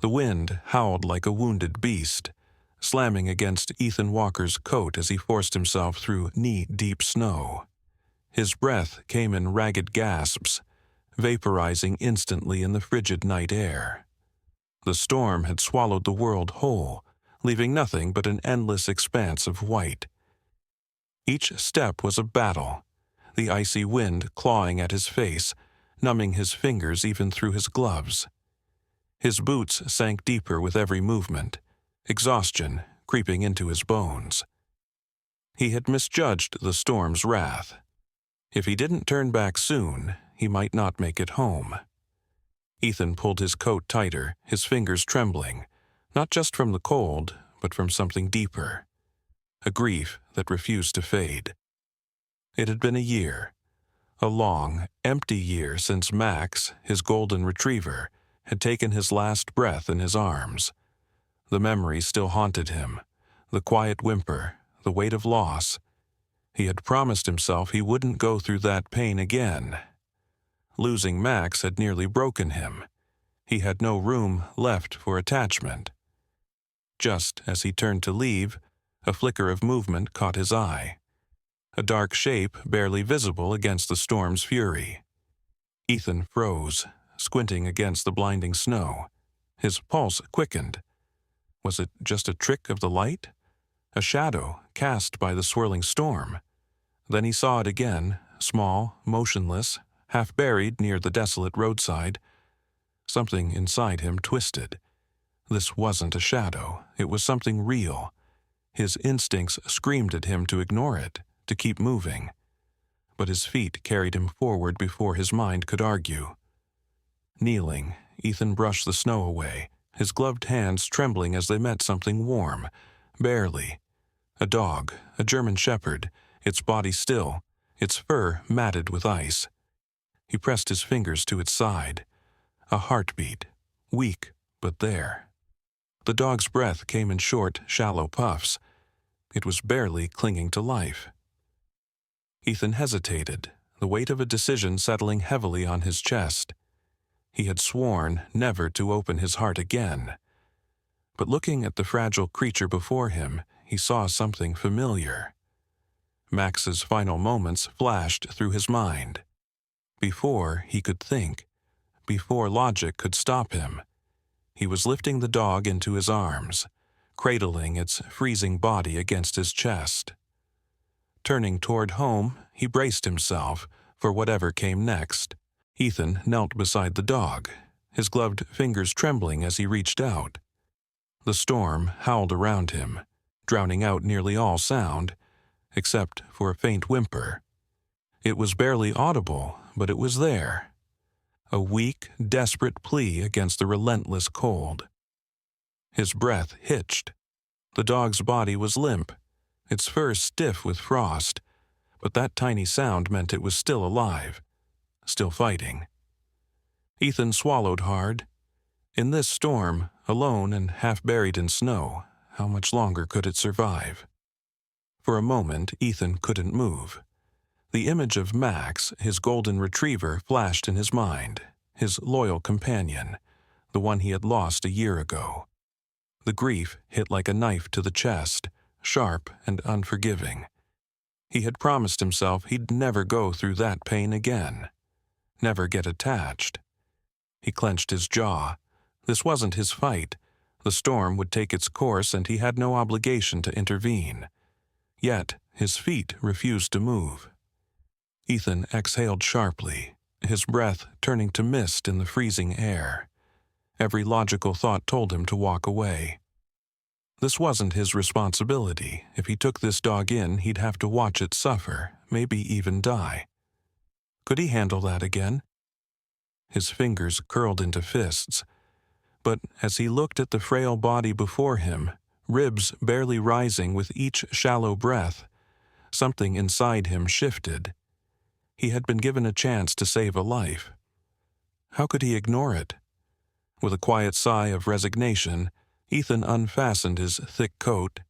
The wind howled like a wounded beast, slamming against Ethan Walker's coat as he forced himself through knee-deep snow. His breath came in ragged gasps, vaporizing instantly in the frigid night air. The storm had swallowed the world whole, leaving nothing but an endless expanse of white. Each step was a battle, the icy wind clawing at his face, numbing his fingers even through his gloves. His boots sank deeper with every movement, exhaustion creeping into his bones. He had misjudged the storm's wrath. If he didn't turn back soon, he might not make it home. Ethan pulled his coat tighter, his fingers trembling, not just from the cold, but from something deeper, a grief that refused to fade. It had been a year, a long, empty year since Max, his golden retriever, had taken his last breath in his arms. The memory still haunted him, the quiet whimper, the weight of loss. He had promised himself he wouldn't go through that pain again. Losing Max had nearly broken him. He had no room left for attachment. Just as he turned to leave, a flicker of movement caught his eye. A dark shape barely visible against the storm's fury. Ethan froze, squinting against the blinding snow. His pulse quickened. Was it just a trick of the light? A shadow cast by the swirling storm? Then he saw it again, small, motionless, half buried near the desolate roadside. Something inside him twisted. This wasn't a shadow. It was something real. His instincts screamed at him to ignore it, to keep moving. But his feet carried him forward before his mind could argue. Kneeling, Ethan brushed the snow away, his gloved hands trembling as they met something warm, barely. A dog, a German shepherd, its body still, its fur matted with ice. He pressed his fingers to its side. A heartbeat, weak but there. The dog's breath came in short, shallow puffs. It was barely clinging to life. Ethan hesitated, the weight of a decision settling heavily on his chest. He had sworn never to open his heart again. But looking at the fragile creature before him, he saw something familiar. Max's final moments flashed through his mind. Before he could think, before logic could stop him, he was lifting the dog into his arms, cradling its freezing body against his chest. Turning toward home, he braced himself for whatever came next. Ethan knelt beside the dog, his gloved fingers trembling as he reached out. The storm howled around him, drowning out nearly all sound, except for a faint whimper. It was barely audible, but it was there. A weak, desperate plea against the relentless cold. His breath hitched. The dog's body was limp, its fur stiff with frost, but that tiny sound meant it was still alive, still fighting. Ethan swallowed hard. In this storm, alone and half buried in snow, how much longer could it survive? For a moment, Ethan couldn't move. The image of Max, his golden retriever, flashed in his mind, his loyal companion, the one he had lost a year ago. The grief hit like a knife to the chest, sharp and unforgiving. He had promised himself he'd never go through that pain again, never get attached. He clenched his jaw. This wasn't his fight. The storm would take its course and he had no obligation to intervene. Yet his feet refused to move. Ethan exhaled sharply, his breath turning to mist in the freezing air. Every logical thought told him to walk away. This wasn't his responsibility. If he took this dog in, he'd have to watch it suffer, maybe even die. Could he handle that again? His fingers curled into fists. But as he looked at the frail body before him, ribs barely rising with each shallow breath, something inside him shifted. He had been given a chance to save a life. How could he ignore it? With a quiet sigh of resignation, Ethan unfastened his thick coat,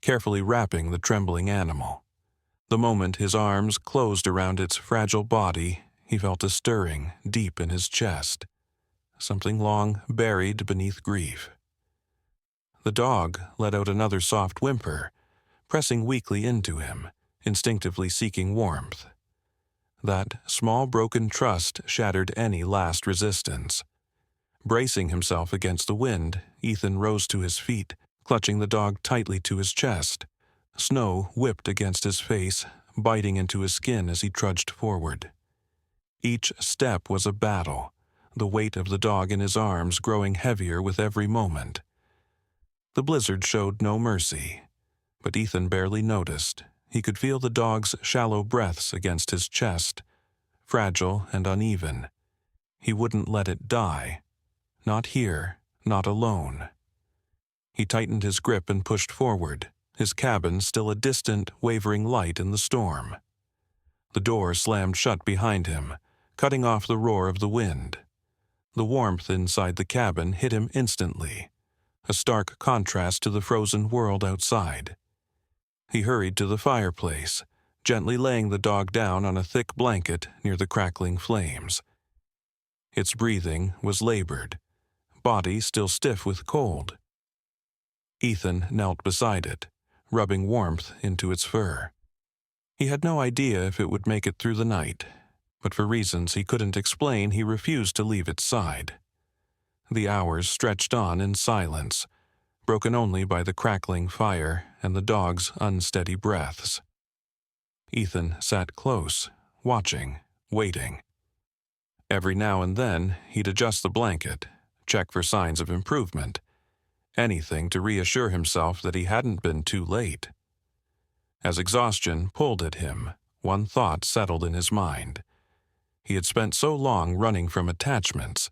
carefully wrapping the trembling animal. The moment his arms closed around its fragile body, he felt a stirring deep in his chest. something long buried beneath grief. The dog let out another soft whimper, pressing weakly into him, instinctively seeking warmth. That small broken trust shattered any last resistance. Bracing himself against the wind, Ethan rose to his feet, clutching the dog tightly to his chest. Snow whipped against his face, biting into his skin as he trudged forward. Each step was a battle, the weight of the dog in his arms growing heavier with every moment. The blizzard showed no mercy, but Ethan barely noticed. He could feel the dog's shallow breaths against his chest, fragile and uneven. He wouldn't let it die. Not here, not alone. He tightened his grip and pushed forward, his cabin still a distant, wavering light in the storm. The door slammed shut behind him, cutting off the roar of the wind. The warmth inside the cabin hit him instantly, a stark contrast to the frozen world outside. He hurried to the fireplace, gently laying the dog down on a thick blanket near the crackling flames. Its breathing was labored, body still stiff with cold. Ethan knelt beside it, rubbing warmth into its fur. He had no idea if it would make it through the night, but for reasons he couldn't explain, he refused to leave its side. The hours stretched on in silence, broken only by the crackling fire and the dog's unsteady breaths. Ethan sat close, watching, waiting. Every now and then, he'd adjust the blanket, check for signs of improvement, anything to reassure himself that he hadn't been too late. As exhaustion pulled at him, one thought settled in his mind. He had spent so long running from attachments,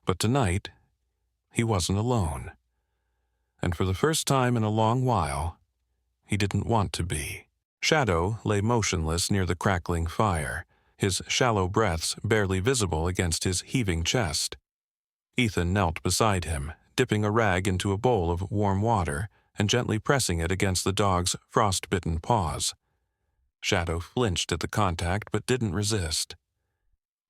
but tonight, he wasn't alone. And for the first time in a long while, he didn't want to be. Shadow lay motionless near the crackling fire, his shallow breaths barely visible against his heaving chest. Ethan knelt beside him, dipping a rag into a bowl of warm water and gently pressing it against the dog's frost-bitten paws. Shadow flinched at the contact but didn't resist.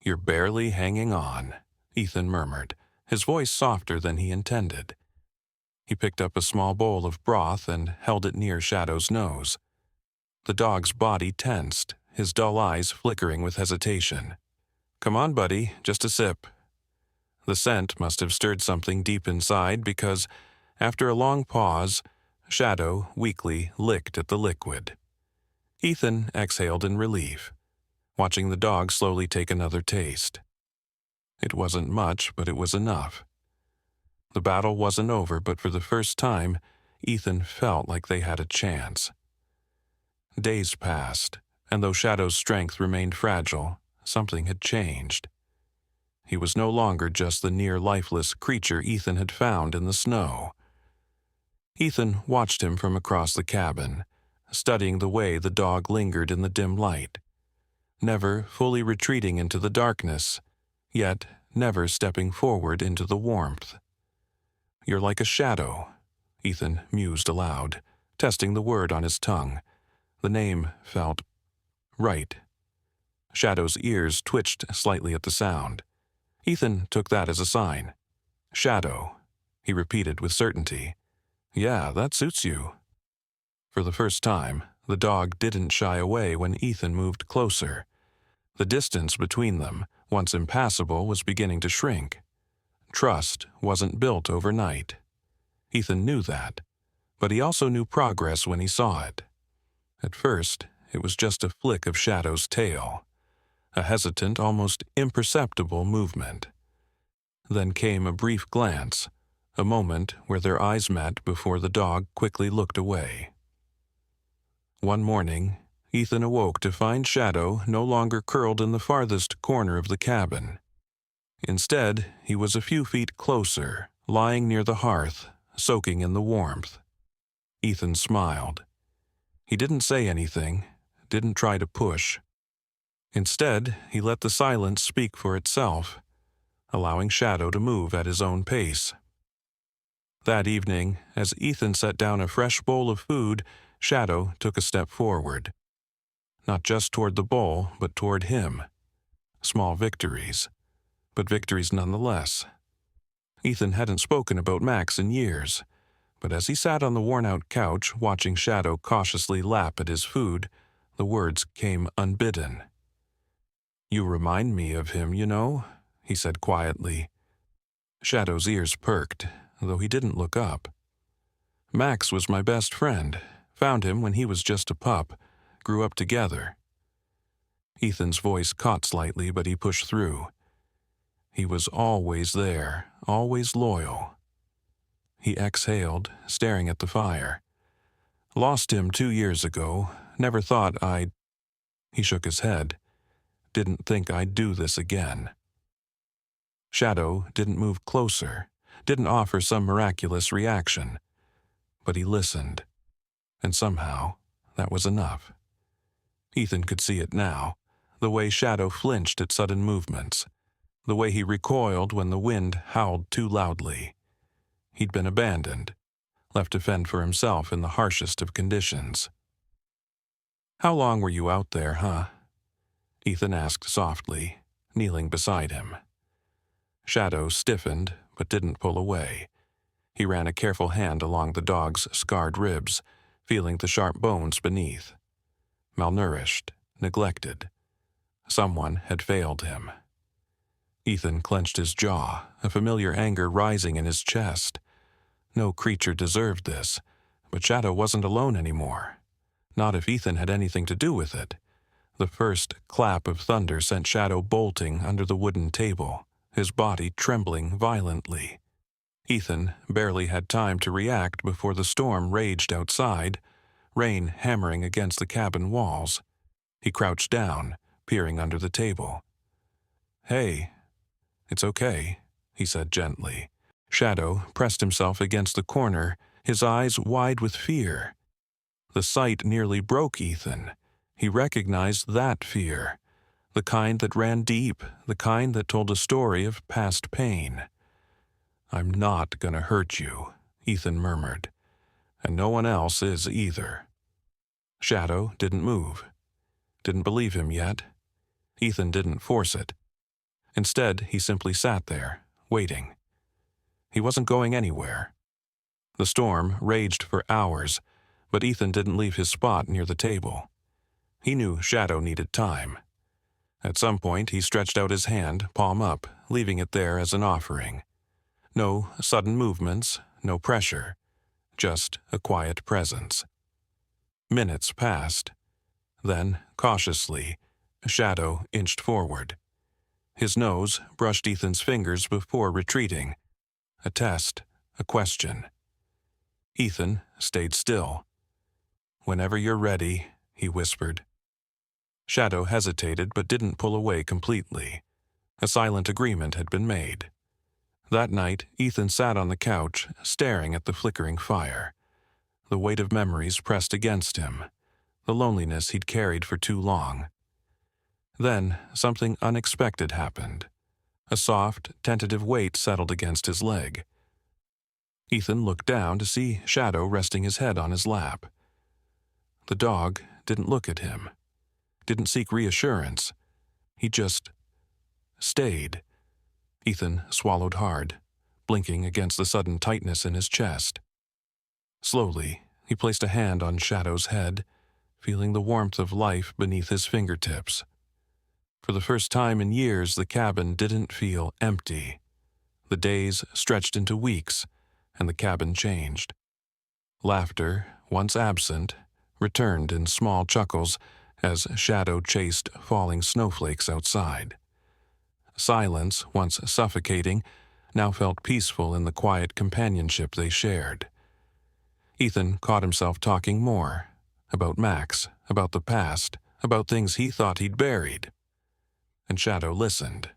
"You're barely hanging on," Ethan murmured, his voice softer than he intended. He picked up a small bowl of broth and held it near Shadow's nose. The dog's body tensed, his dull eyes flickering with hesitation. "Come on, buddy, just a sip." The scent must have stirred something deep inside because, after a long pause, Shadow weakly licked at the liquid. Ethan exhaled in relief, watching the dog slowly take another taste. It wasn't much, but it was enough. The battle wasn't over, but for the first time, Ethan felt like they had a chance. Days passed, and though Shadow's strength remained fragile, something had changed. He was no longer just the near-lifeless creature Ethan had found in the snow. Ethan watched him from across the cabin, studying the way the dog lingered in the dim light, never fully retreating into the darkness, yet never stepping forward into the warmth. "You're like a shadow," Ethan mused aloud, testing the word on his tongue. The name felt right. Shadow's ears twitched slightly at the sound. Ethan took that as a sign. "Shadow," he repeated with certainty. "Yeah, that suits you." For the first time, the dog didn't shy away when Ethan moved closer. The distance between them, once impassable, was beginning to shrink. Trust wasn't built overnight. Ethan knew that, but he also knew progress when he saw it. At first, it was just a flick of Shadow's tail, a hesitant, almost imperceptible movement. Then came a brief glance, a moment where their eyes met before the dog quickly looked away. One morning, Ethan awoke to find Shadow no longer curled in the farthest corner of the cabin. Instead, he was a few feet closer, lying near the hearth, soaking in the warmth. Ethan smiled. He didn't say anything, didn't try to push. Instead, he let the silence speak for itself, allowing Shadow to move at his own pace. That evening, as Ethan set down a fresh bowl of food, Shadow took a step forward. Not just toward the bowl, but toward him. Small victories, but victories nonetheless. Ethan hadn't spoken about Max in years, but as he sat on the worn-out couch watching Shadow cautiously lap at his food, the words came unbidden. "You remind me of him, you know," he said quietly. Shadow's ears perked, though he didn't look up. "Max was my best friend. Found him when he was just a pup. Grew up together." Ethan's voice caught slightly, but he pushed through. "He was always there, always loyal." He exhaled, staring at the fire. "Lost him 2 years ago. Never thought I'd—" He shook his head. "Didn't think I'd do this again." Shadow didn't move closer, didn't offer some miraculous reaction. But he listened. And somehow, that was enough. Ethan could see it now, the way Shadow flinched at sudden movements, the way he recoiled when the wind howled too loudly. He'd been abandoned, left to fend for himself in the harshest of conditions. "How long were you out there, huh?" Ethan asked softly, kneeling beside him. Shadow stiffened, but didn't pull away. He ran a careful hand along the dog's scarred ribs, feeling the sharp bones beneath. Malnourished, neglected. Someone had failed him. Ethan clenched his jaw, a familiar anger rising in his chest. No creature deserved this, but Shadow wasn't alone anymore. Not if Ethan had anything to do with it. The first clap of thunder sent Shadow bolting under the wooden table, his body trembling violently. Ethan barely had time to react before the storm raged outside, rain hammering against the cabin walls. He crouched down, peering under the table. "Hey, it's okay," he said gently. Shadow pressed himself against the corner, his eyes wide with fear. The sight nearly broke Ethan. He recognized that fear, the kind that ran deep, the kind that told a story of past pain. "I'm not gonna hurt you," Ethan murmured. "And no one else is either." Shadow didn't move. Didn't believe him yet. Ethan didn't force it. Instead, he simply sat there, waiting. He wasn't going anywhere. The storm raged for hours, but Ethan didn't leave his spot near the table. He knew Shadow needed time. At some point, he stretched out his hand, palm up, leaving it there as an offering. No sudden movements, no pressure, just a quiet presence. Minutes passed. Then, cautiously, Shadow inched forward. His nose brushed Ethan's fingers before retreating. A test, a question. Ethan stayed still. "Whenever you're ready," he whispered. Shadow hesitated but didn't pull away completely. A silent agreement had been made. That night, Ethan sat on the couch, staring at the flickering fire. The weight of memories pressed against him, the loneliness he'd carried for too long. Then, something unexpected happened. A soft, tentative weight settled against his leg. Ethan looked down to see Shadow resting his head on his lap. The dog didn't look at him, didn't seek reassurance. He just stayed. Ethan swallowed hard, blinking against the sudden tightness in his chest. Slowly, he placed a hand on Shadow's head, feeling the warmth of life beneath his fingertips. For the first time in years, the cabin didn't feel empty. The days stretched into weeks, and the cabin changed. Laughter, once absent, returned in small chuckles as Shadow chased falling snowflakes outside. Silence, once suffocating, now felt peaceful in the quiet companionship they shared. Ethan caught himself talking more, about Max, about the past, about things he thought he'd buried. And Shadow listened.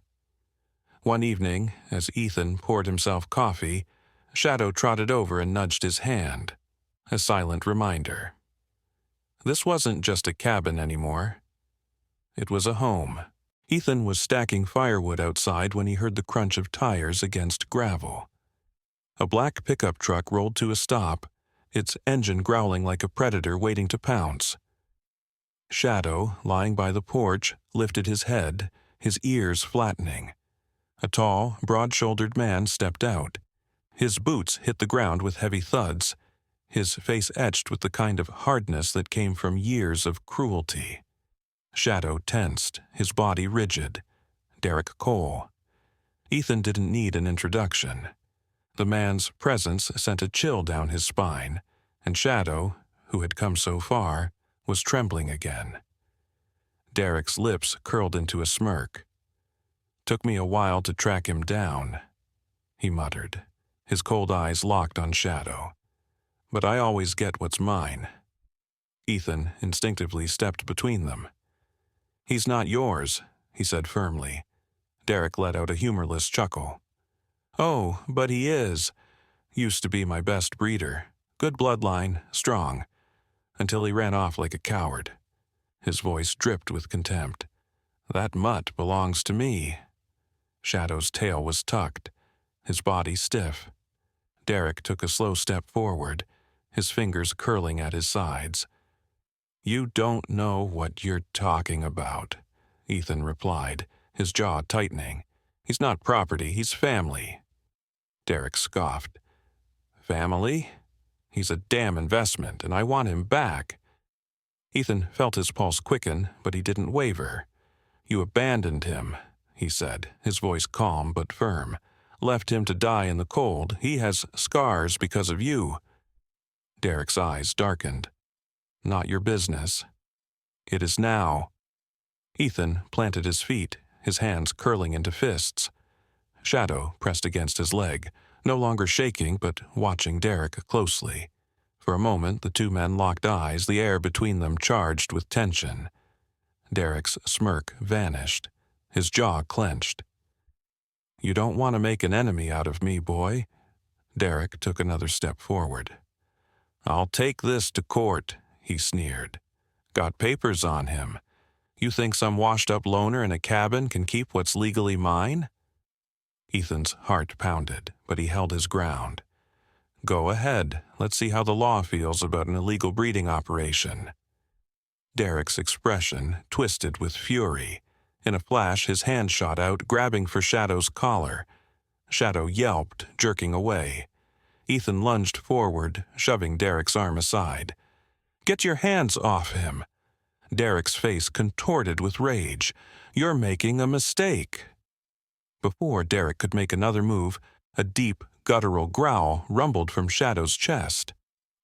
One evening, as Ethan poured himself coffee, Shadow trotted over and nudged his hand, a silent reminder. This wasn't just a cabin anymore. It was a home. Ethan was stacking firewood outside when he heard the crunch of tires against gravel. A black pickup truck rolled to a stop, its engine growling like a predator waiting to pounce. Shadow, lying by the porch, lifted his head, his ears flattening. A tall, broad-shouldered man stepped out. His boots hit the ground with heavy thuds, his face etched with the kind of hardness that came from years of cruelty. Shadow tensed, his body rigid. Derek Cole. Ethan didn't need an introduction. The man's presence sent a chill down his spine, and Shadow, who had come so far, was trembling again. Derek's lips curled into a smirk. "Took me a while to track him down," he muttered, his cold eyes locked on Shadow. "But I always get what's mine." Ethan instinctively stepped between them. "He's not yours," he said firmly. Derek let out a humorless chuckle. "Oh, but he is. Used to be my best breeder. Good bloodline, strong. Until he ran off like a coward." His voice dripped with contempt. "That mutt belongs to me." Shadow's tail was tucked, his body stiff. Derek took a slow step forward, his fingers curling at his sides. "You don't know what you're talking about," Ethan replied, his jaw tightening. "He's not property, he's family." Derek scoffed. "Family? He's a damn investment, and I want him back." Ethan felt his pulse quicken, but he didn't waver. "You abandoned him," he said, his voice calm but firm. "Left him to die in the cold. He has scars because of you." Derek's eyes darkened. "Not your business." "It is now." Ethan planted his feet, his hands curling into fists. Shadow pressed against his leg, no longer shaking but watching Derek closely. For a moment the two men locked eyes, the air between them charged with tension. Derek's smirk vanished, his jaw clenched. "You don't want to make an enemy out of me, boy." Derek took another step forward. "I'll take this to court," he sneered. "Got papers on him. You think some washed-up loner in a cabin can keep what's legally mine?" Ethan's heart pounded, but he held his ground. "Go ahead. Let's see how the law feels about an illegal breeding operation." Derek's expression twisted with fury. In a flash, his hand shot out, grabbing for Shadow's collar. Shadow yelped, jerking away. Ethan lunged forward, shoving Derek's arm aside. "Get your hands off him!" Derek's face contorted with rage. "You're making a mistake." Before Derek could make another move, a deep, guttural growl rumbled from Shadow's chest.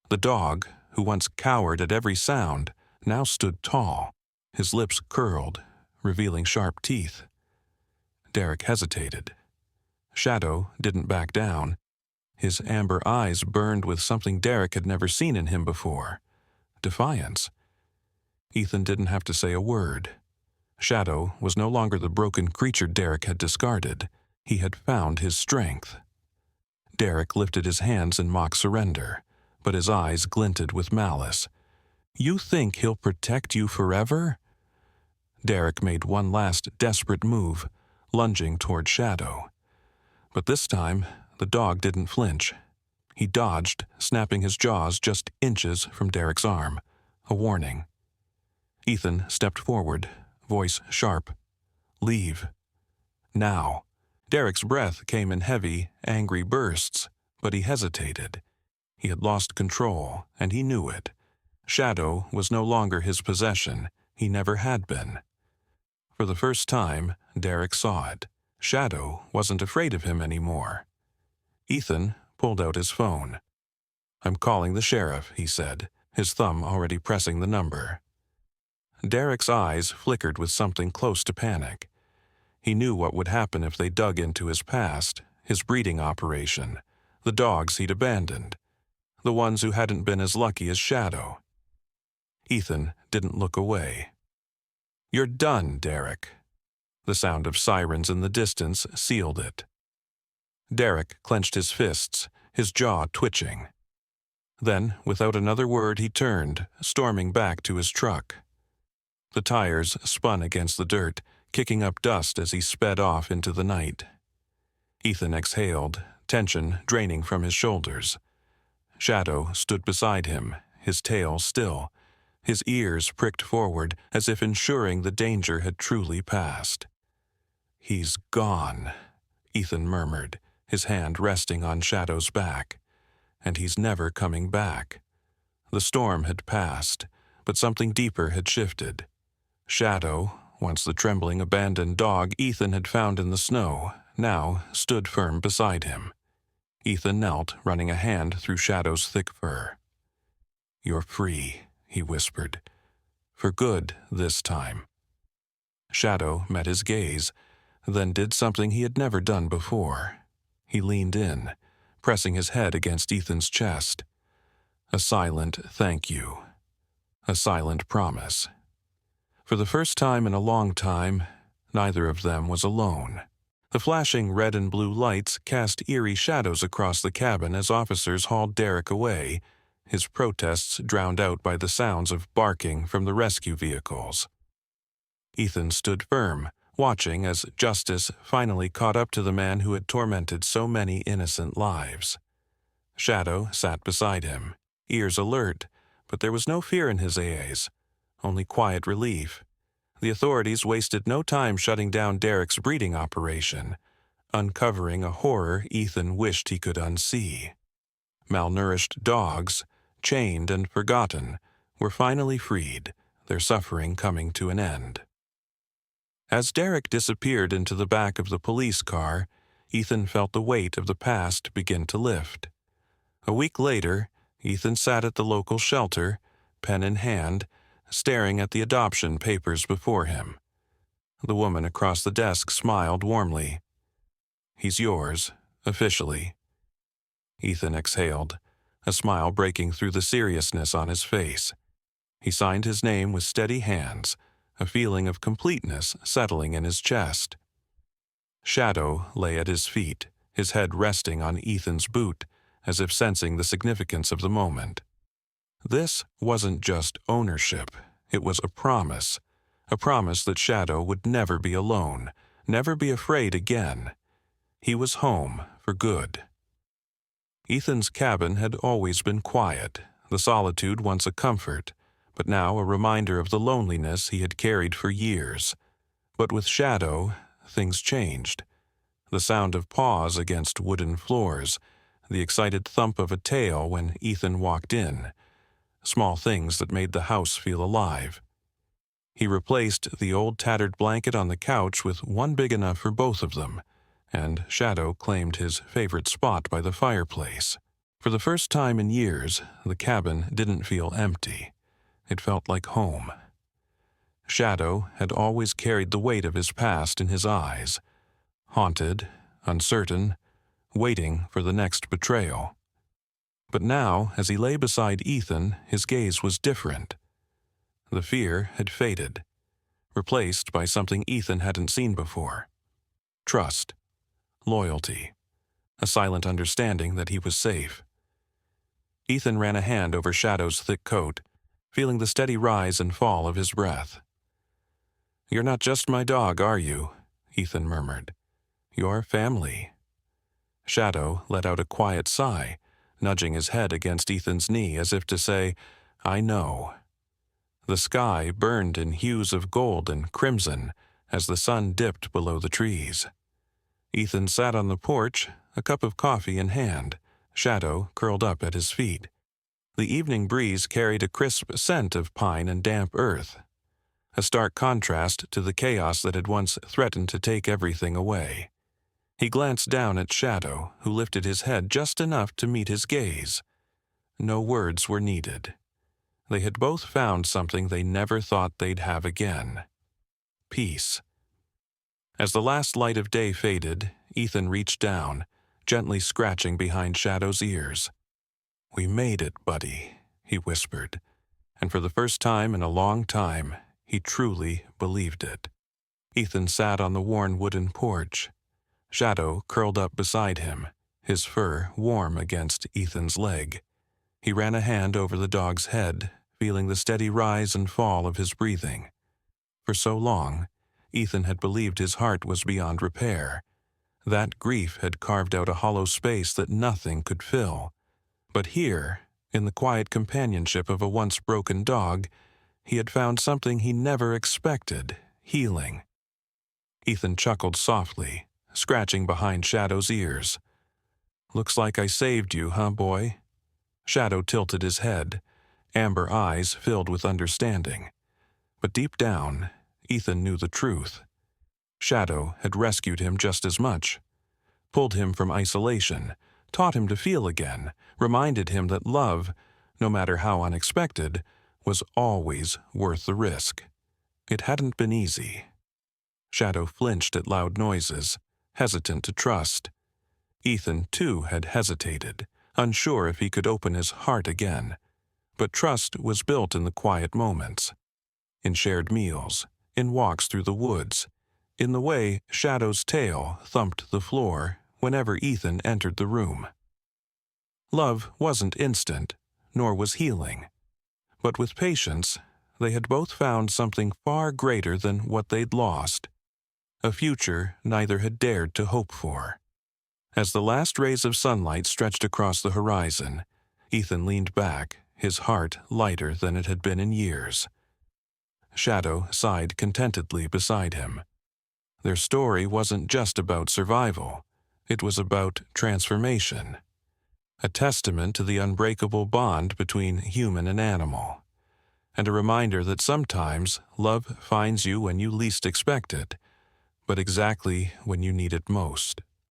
The dog, who once cowered at every sound, now stood tall, his lips curled, revealing sharp teeth. Derek hesitated. Shadow didn't back down. His amber eyes burned with something Derek had never seen in him before: defiance. Ethan didn't have to say a word. Shadow was no longer the broken creature Derek had discarded. He had found his strength. Derek lifted his hands in mock surrender, but his eyes glinted with malice. "You think he'll protect you forever?" Derek made one last desperate move, lunging toward Shadow. But this time, the dog didn't flinch. He dodged, snapping his jaws just inches from Derek's arm, a warning. Ethan stepped forward, voice sharp. "Leave. Now." Derek's breath came in heavy, angry bursts, but he hesitated. He had lost control, and he knew it. Shadow was no longer his possession. He never had been. For the first time, Derek saw it. Shadow wasn't afraid of him anymore. Ethan pulled out his phone. "I'm calling the sheriff," he said, his thumb already pressing the number. Derek's eyes flickered with something close to panic. He knew what would happen if they dug into his past, his breeding operation, the dogs he'd abandoned, the ones who hadn't been as lucky as Shadow. Ethan didn't look away. "You're done, Derek." The sound of sirens in the distance sealed it. Derek clenched his fists, his jaw twitching. Then, without another word, he turned, storming back to his truck. The tires spun against the dirt, kicking up dust as he sped off into the night. Ethan exhaled, tension draining from his shoulders. Shadow stood beside him, his tail still, his ears pricked forward as if ensuring the danger had truly passed. "He's gone," Ethan murmured, his hand resting on Shadow's back. And he's never coming back. The storm had passed, but something deeper had shifted. Shadow, once the trembling, abandoned dog Ethan had found in the snow, now stood firm beside him. Ethan knelt, running a hand through Shadow's thick fur. "You're free," he whispered. "For good this time." Shadow met his gaze, then did something he had never done before. He leaned in, pressing his head against Ethan's chest. A silent thank you. A silent promise. For the first time in a long time, neither of them was alone. The flashing red and blue lights cast eerie shadows across the cabin as officers hauled Derek away, his protests drowned out by the sounds of barking from the rescue vehicles. Ethan stood firm, watching as justice finally caught up to the man who had tormented so many innocent lives. Shadow sat beside him, ears alert, but there was no fear in his eyes, only quiet relief. The authorities wasted no time shutting down Derek's breeding operation, uncovering a horror Ethan wished he could unsee. Malnourished dogs, chained and forgotten, were finally freed, their suffering coming to an end. As Derek disappeared into the back of the police car, Ethan felt the weight of the past begin to lift. A week later, Ethan sat at the local shelter, pen in hand, staring at the adoption papers before him. The woman across the desk smiled warmly. "He's yours, officially." Ethan exhaled, a smile breaking through the seriousness on his face. He signed his name with steady hands, a feeling of completeness settling in his chest. Shadow lay at his feet, his head resting on Ethan's boot, as if sensing the significance of the moment. This wasn't just ownership, it was a promise that Shadow would never be alone, never be afraid again. He was home for good. Ethan's cabin had always been quiet, the solitude once a comfort, but now a reminder of the loneliness he had carried for years. But with Shadow, things changed. The sound of paws against wooden floors, the excited thump of a tail when Ethan walked in, small things that made the house feel alive. He replaced the old tattered blanket on the couch with one big enough for both of them, and Shadow claimed his favorite spot by the fireplace. For the first time in years, the cabin didn't feel empty. It felt like home. Shadow had always carried the weight of his past in his eyes, haunted, uncertain, waiting for the next betrayal. But now, as he lay beside Ethan, his gaze was different. The fear had faded, replaced by something Ethan hadn't seen before. Trust, loyalty, a silent understanding that he was safe. Ethan ran a hand over Shadow's thick coat, feeling the steady rise and fall of his breath. "You're not just my dog, are you?" Ethan murmured. "You're family." Shadow let out a quiet sigh, nudging his head against Ethan's knee as if to say, "I know." The sky burned in hues of gold and crimson as the sun dipped below the trees. Ethan sat on the porch, a cup of coffee in hand, Shadow curled up at his feet. The evening breeze carried a crisp scent of pine and damp earth, a stark contrast to the chaos that had once threatened to take everything away. He glanced down at Shadow, who lifted his head just enough to meet his gaze. No words were needed. They had both found something they never thought they'd have again. Peace. As the last light of day faded, Ethan reached down, gently scratching behind Shadow's ears. "We made it, buddy," he whispered, and for the first time in a long time, he truly believed it. Ethan sat on the worn wooden porch, Shadow curled up beside him, his fur warm against Ethan's leg. He ran a hand over the dog's head, feeling the steady rise and fall of his breathing. For so long, Ethan had believed his heart was beyond repair. That grief had carved out a hollow space that nothing could fill. But here, in the quiet companionship of a once broken dog, he had found something he never expected, healing. Ethan chuckled softly, scratching behind Shadow's ears. "Looks like I saved you, huh, boy?" Shadow tilted his head, amber eyes filled with understanding. But deep down, Ethan knew the truth. Shadow had rescued him just as much, pulled him from isolation, taught him to feel again, reminded him that love, no matter how unexpected, was always worth the risk. It hadn't been easy. Shadow flinched at loud noises, hesitant to trust. Ethan, too, had hesitated, unsure if he could open his heart again. But trust was built in the quiet moments, in shared meals, in walks through the woods, in the way Shadow's tail thumped the floor whenever Ethan entered the room. Love wasn't instant, nor was healing. But with patience, they had both found something far greater than what they'd lost, a future neither had dared to hope for. As the last rays of sunlight stretched across the horizon, Ethan leaned back, his heart lighter than it had been in years. Shadow sighed contentedly beside him. Their story wasn't just about survival. It was about transformation, a testament to the unbreakable bond between human and animal, and a reminder that sometimes love finds you when you least expect it, but exactly when you need it most.